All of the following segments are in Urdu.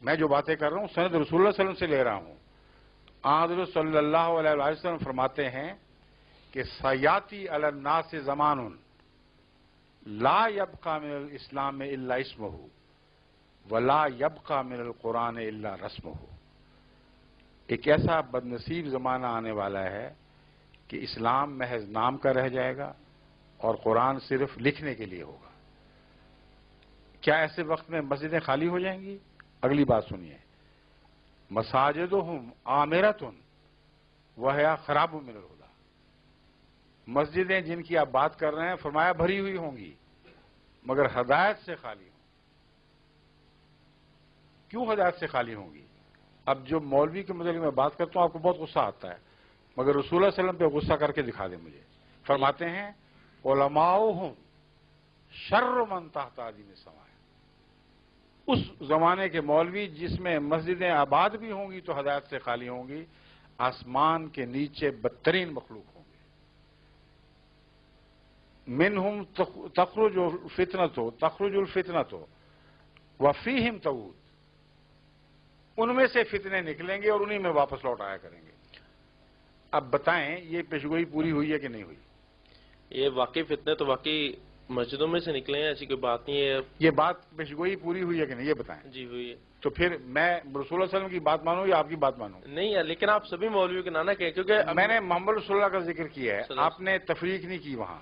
میں جو باتیں کر رہا ہوں سند رسول اللہ صلی اللہ علیہ وسلم سے لے رہا ہوں. حضرت صلی اللہ علیہ وسلم فرماتے ہیں کہ سیاتی علی الناس زمان لا یبقى من الاسلام الا اسمہ ولا یبقى من القرآن الا رسمہ. ایک ایسا بدنصیب زمانہ آنے والا ہے کہ اسلام محض نام کا رہ جائے گا اور قرآن صرف لکھنے کے لیے ہوگا. کیا ایسے وقت میں مسجدیں خالی ہو جائیں گی؟ اگلی بات سنیے. مساجدہم عامرۃ وہی خراب من الہدی. مسجدیں جن کی آپ بات کر رہے ہیں فرمایا بھری ہوئی ہوں گی مگر ہدایت سے خالی ہوں. کیوں ہدایت سے خالی ہوں گی؟ اب جو مولوی کے متعلق میں بات کرتا ہوں آپ کو بہت غصہ آتا ہے مگر رسول اللہ صلی اللہ علیہ وسلم پہ غصہ کر کے دکھا دیں مجھے. فرماتے ہیں علماؤہم شر من تحت عظیم السماء. اس زمانے کے مولوی جس میں مسجدیں آباد بھی ہوں گی تو ہدایت سے خالی ہوں گی، آسمان کے نیچے بدترین مخلوق ہوں گے. منہم تخرج الفتنۃ وفیہم تعود. ان میں سے فتنے نکلیں گے اور انہی میں واپس لوٹ آیا کریں گے. اب بتائیں یہ پیشگوئی پوری ہوئی ہے کہ نہیں ہوئی؟ یہ واقعی فتنے تو واقعی مسجدوں میں سے نکلے ہیں، ایسی کوئی بات نہیں ہے. یہ بات پیشگوئی پوری ہوئی ہے کہ نہیں یہ بتائیں. جی ہوئی ہے. تو پھر میں رسول اللہ صلی اللہ علیہ وسلم کی بات مانوں یا آپ کی بات مانوں؟ نہیں ہے، لیکن آپ سبھی مولویوں کے نانا کہیں کیونکہ میں نے محمد رسول اللہ کا ذکر کیا ہے، آپ نے تفریق نہیں کی. وہاں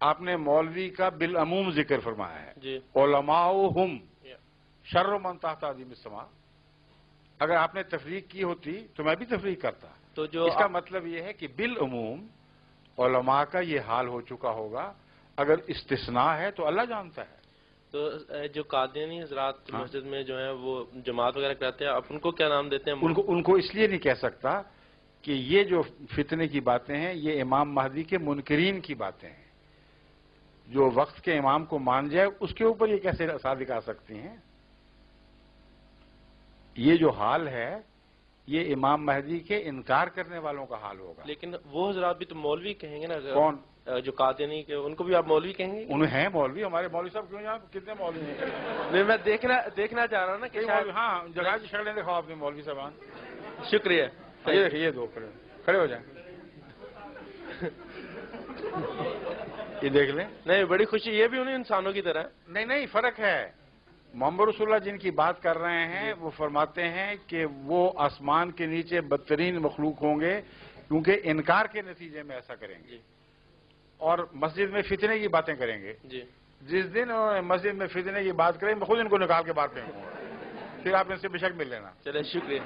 آپ نے مولوی کا بالعموم ذکر فرمایا ہے. جی علماؤہم شر من تحت عظیم السماء. اگر آپ نے تفریق کی ہوتی تو میں بھی تفریق کرتا. تو جو اس کا مطلب یہ ہے کہ بالعموم علماء کا یہ حال ہو چکا ہوگا. اگر استثناء ہے تو اللہ جانتا ہے. تو جو قادیانی حضرات مسجد میں جو ہیں وہ جماعت وغیرہ کراتے ہیں، آپ ان کو کیا نام دیتے ہیں؟ ان کو اس لیے نہیں کہہ سکتا کہ یہ جو فتنے کی باتیں ہیں یہ امام مہدی کے منکرین کی باتیں ہیں. جو وقت کے امام کو مان جائے اس کے اوپر یہ کیسے صادق آ سکتی ہیں؟ یہ جو حال ہے یہ امام مہدی کے انکار کرنے والوں کا حال ہوگا. لیکن وہ حضرات بھی تو مولوی کہیں گے نا. کون؟ جو قادیانی کے، ان کو بھی آپ مولوی کہیں گے؟ انہیں ہیں مولوی. ہمارے مولوی صاحب کیوں یہاں کتنے مولوی ہیں؟ نہیں، میں دیکھنا چاہ رہا ہوں نا کہ ہاں جگہ کی شکلیں دکھاؤ اپنے مولوی صاحبان. شکریہ. یہ دیکھیے یہ دو کھڑے ہو جائیں. یہ دیکھ لیں. نہیں، بڑی خوشی. یہ بھی انہیں انسانوں کی طرح. نہیں فرق ہے. محمد رسول اللہ جن کی بات کر رہے ہیں وہ فرماتے ہیں کہ وہ آسمان کے نیچے بدترین مخلوق ہوں گے کیونکہ انکار کے نتیجے میں ایسا کریں گے اور مسجد میں فتنے کی باتیں کریں گے. جی جس دن مسجد میں فتنے کی بات کریں میں خود ان کو نکال کے باہر پھینکوں گا. پھر آپ ان سے بے شک مل لینا. چلے شکریہ.